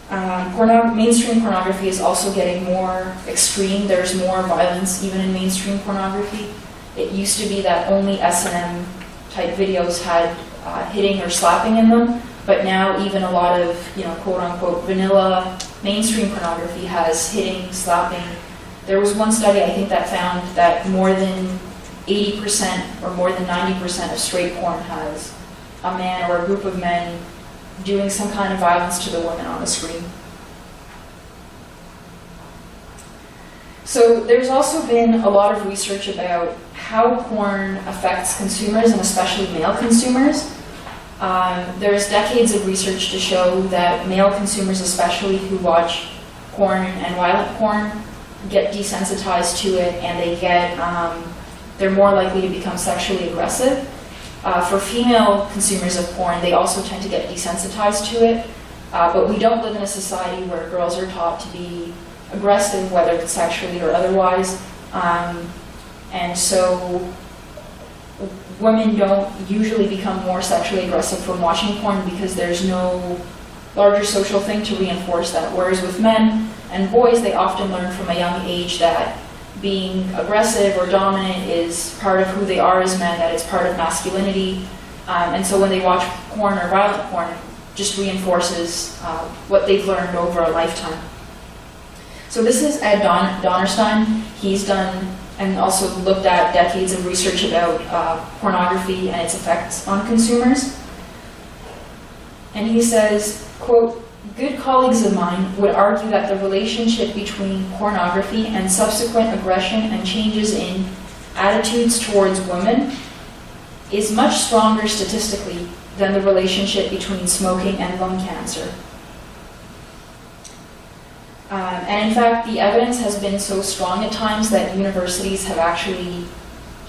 Mainstream pornography is also getting more extreme. There's more violence even in mainstream pornography. It used to be that only S&M type videos had hitting or slapping in them, but now even a lot of, quote unquote vanilla mainstream pornography has hitting, slapping. There was one study, I think, that found that more than 80% or more than 90% of straight porn has a man or a group of men doing some kind of violence to the woman on the screen. So there's also been a lot of research about how porn affects consumers, and especially male consumers. There's decades of research to show that male consumers, especially who watch porn and violent porn, get desensitized to it, and they're more likely to become sexually aggressive. For female consumers of porn, they also tend to get desensitized to it, but we don't live in a society where girls are taught to be aggressive, whether it's sexually or otherwise, and so women don't usually become more sexually aggressive from watching porn because there's no larger social thing to reinforce that, whereas with men and boys, they often learn from a young age that being aggressive or dominant is part of who they are as men, that it's part of masculinity, and so when they watch porn or violent porn, it just reinforces what they've learned over a lifetime. So this is Ed Donnerstein. He's done and also looked at decades of research about pornography and its effects on consumers. And he says, quote, "Good colleagues of mine would argue that the relationship between pornography and subsequent aggression and changes in attitudes towards women is much stronger statistically than the relationship between smoking and lung cancer." And in fact, the evidence has been so strong at times that universities have actually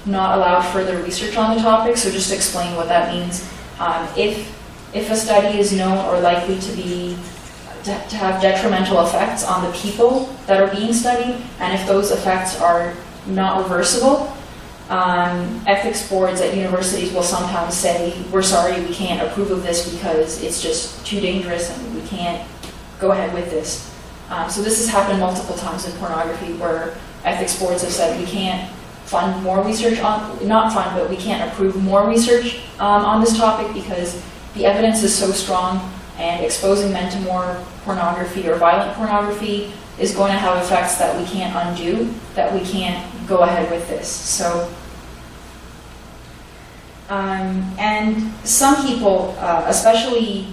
not allowed further research on the topic. So just to explain what that means, if a study is known or likely to have detrimental effects on the people that are being studied, and if those effects are not reversible, ethics boards at universities will sometimes say, "We're sorry, we can't approve of this because it's just too dangerous and we can't go ahead with this." So this has happened multiple times in pornography where ethics boards have said we can't fund more research but we can't approve more research on this topic because the evidence is so strong, and exposing men to more pornography or violent pornography is going to have effects that we can't undo, that we can't go ahead with this. So, and some people, especially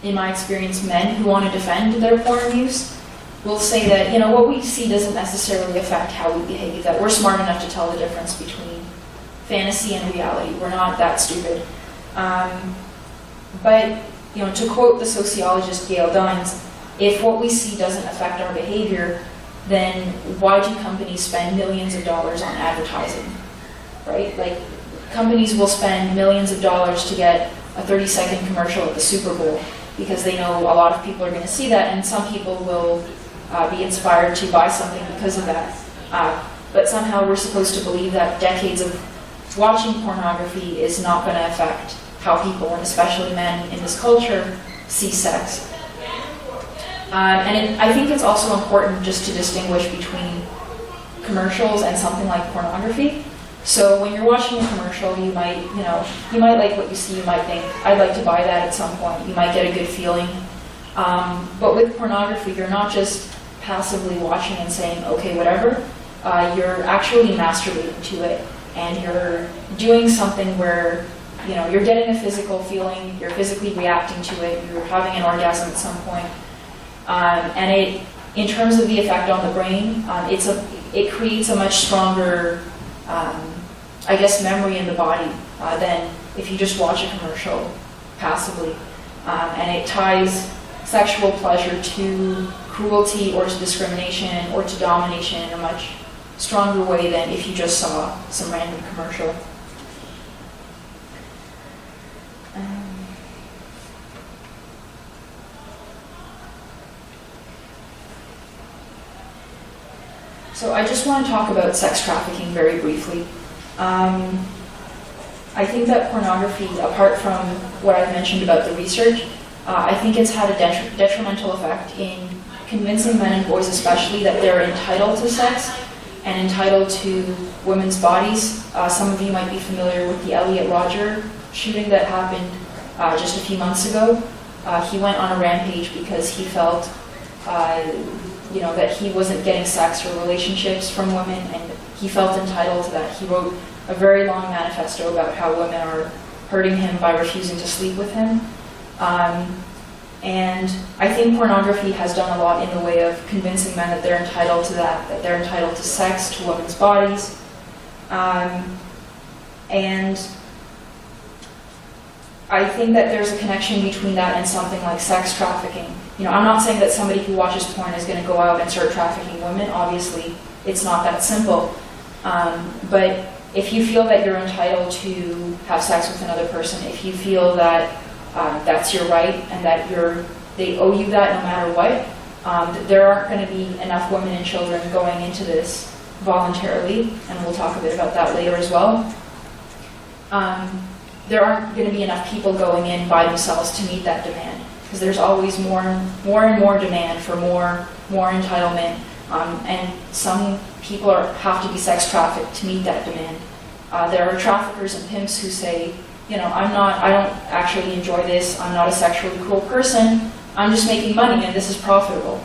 in my experience, men who want to defend their porn use, will say that, what we see doesn't necessarily affect how we behave, that we're smart enough to tell the difference between fantasy and reality. We're not that stupid. But, to quote the sociologist Gail Dines, if what we see doesn't affect our behavior, then why do companies spend millions of dollars on advertising, right? Like, companies will spend millions of dollars to get a 30-second commercial at the Super Bowl because they know a lot of people are going to see that, and some people will be inspired to buy something because of that. But somehow we're supposed to believe that decades of watching pornography is not going to affect how people, and especially men in this culture, see sex. I think it's also important just to distinguish between commercials and something like pornography. So when you're watching a commercial, you might like what you see, you might think, I'd like to buy that at some point, you might get a good feeling. But with pornography, you're not just passively watching and saying, okay, whatever, you're actually masturbating to it, and you're doing something where you're getting a physical feeling, you're physically reacting to it, you're having an orgasm at some point. And in terms of the effect on the brain, it creates a much stronger, memory in the body than if you just watch a commercial passively. And it ties sexual pleasure to cruelty or to discrimination or to domination in a much stronger way than if you just saw some random commercial. So I just want to talk about sex trafficking very briefly. I think that pornography, apart from what I've mentioned about the research, I think it's had a detrimental effect in convincing men and boys especially that they're entitled to sex and entitled to women's bodies. Some of you might be familiar with the Elliot Rodger shooting that happened just a few months ago. He went on a rampage because he felt that he wasn't getting sex or relationships from women, and he felt entitled to that. He wrote a very long manifesto about how women are hurting him by refusing to sleep with him. And I think pornography has done a lot in the way of convincing men that they're entitled to that they're entitled to sex, to women's bodies. And I think that there's a connection between that and something like sex trafficking. I'm not saying that somebody who watches porn is going to go out and start trafficking women. Obviously, it's not that simple. But if you feel that you're entitled to have sex with another person, if you feel that that's your right and that they owe you that no matter what, there aren't going to be enough women and children going into this voluntarily, and we'll talk a bit about that later as well. There aren't going to be enough people going in by themselves to meet that demand, because there's always more and more demand for more entitlement, and some people have to be sex trafficked to meet that demand. There are traffickers and pimps who say, I don't actually enjoy this, I'm not a sexually cruel person, I'm just making money and this is profitable.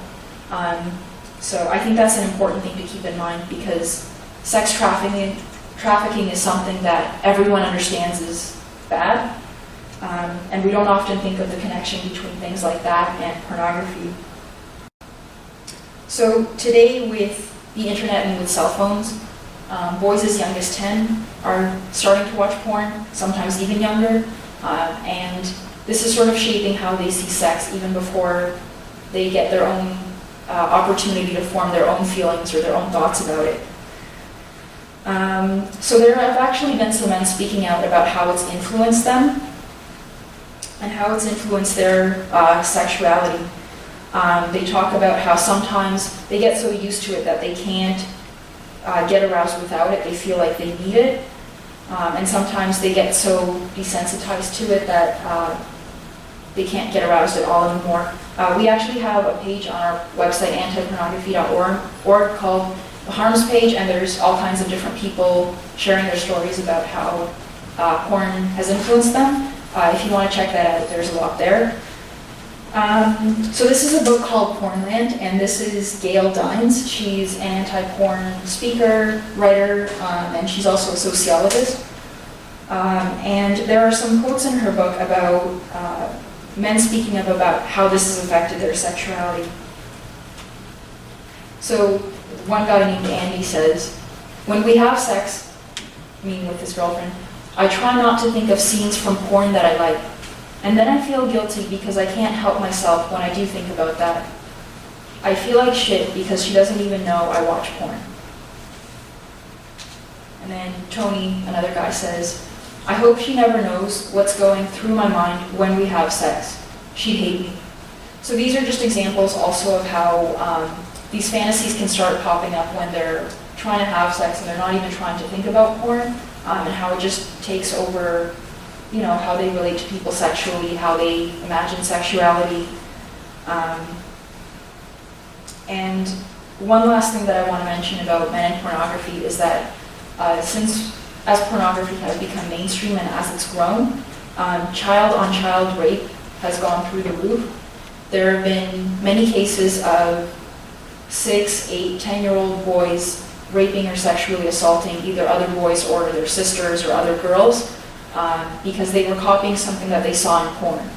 So I think that's an important thing to keep in mind, because sex trafficking is something that everyone understands is bad, and we don't often think of the connection between things like that and pornography. So today, with the internet and with cell phones, boys as young as 10 are starting to watch porn, sometimes even younger, and this is sort of shaping how they see sex even before they get their own opportunity to form their own feelings or their own thoughts about it. So there have actually been some men speaking out about how it's influenced them and how it's influenced their sexuality. They talk about how sometimes they get so used to it that they can't get aroused without it. They feel like they need it. And sometimes they get so desensitized to it that they can't get aroused at all anymore. We actually have a page on our website, antipornography.org, called the Harms page, and there's all kinds of different people sharing their stories about how porn has influenced them. If you want to check that out, there's a lot there. So this is a book called Pornland, and this is Gail Dines. She's an anti-porn speaker, writer, and she's also a sociologist. And there are some quotes in her book about men speaking up about how this has affected their sexuality. So one guy named Andy says, "When we have sex, meaning with his girlfriend, I try not to think of scenes from porn that I like. And then I feel guilty because I can't help myself when I do think about that. I feel like shit because she doesn't even know I watch porn." And then Tony, another guy, says, "I hope she never knows what's going through my mind when we have sex. She'd hate me." So these are just examples also of how these fantasies can start popping up when they're trying to have sex and they're not even trying to think about porn, and how it just takes over, how they relate to people sexually, how they imagine sexuality. And one last thing that I want to mention about men and pornography is that as pornography has become mainstream and as it's grown, child-on-child rape has gone through the roof. There have been many cases of 6, 8, 10-year-old boys raping or sexually assaulting either other boys or their sisters or other girls because they were copying something that they saw in porn.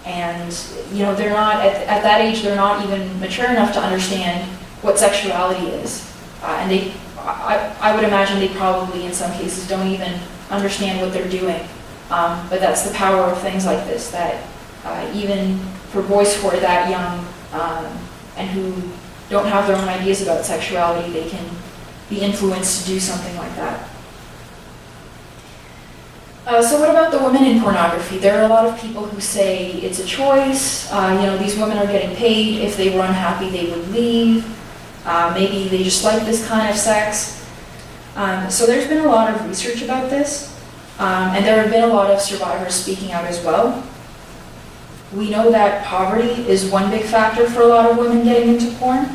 And they're not, at that age, they're not even mature enough to understand what sexuality is. And I would imagine they probably, in some cases, don't even understand what they're doing. But that's the power of things like this, that even for boys who are that young and who don't have their own ideas about sexuality, they can be influenced to do something like that. So what about the women in pornography? There are a lot of people who say it's a choice. These women are getting paid. If they were unhappy, they would leave. Maybe they just like this kind of sex. So there's been a lot of research about this, and there have been a lot of survivors speaking out as well. We know that poverty is one big factor for a lot of women getting into porn.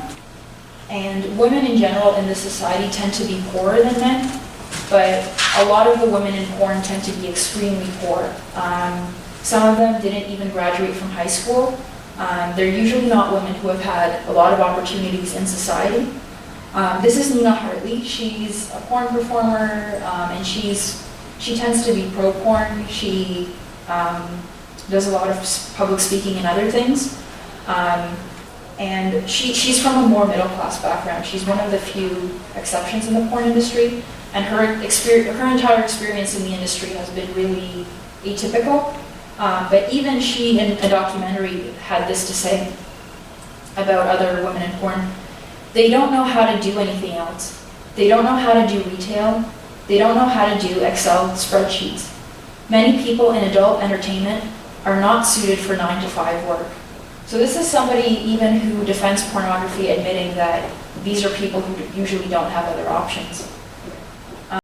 And women in general in this society tend to be poorer than men, but a lot of the women in porn tend to be extremely poor. Some of them didn't even graduate from high school. They're usually not women who have had a lot of opportunities in society. This is Nina Hartley. She's a porn performer, and she tends to be pro-porn. She does a lot of public speaking and other things. And she's from a more middle-class background. She's one of the few exceptions in the porn industry, and her entire experience in the industry has been really atypical. But even she, in a documentary, had this to say about other women in porn. They don't know how to do anything else. They don't know how to do retail. They don't know how to do Excel spreadsheets. Many people in adult entertainment are not suited for 9-to-5 work. So this is somebody even who defends pornography admitting that these are people who usually don't have other options.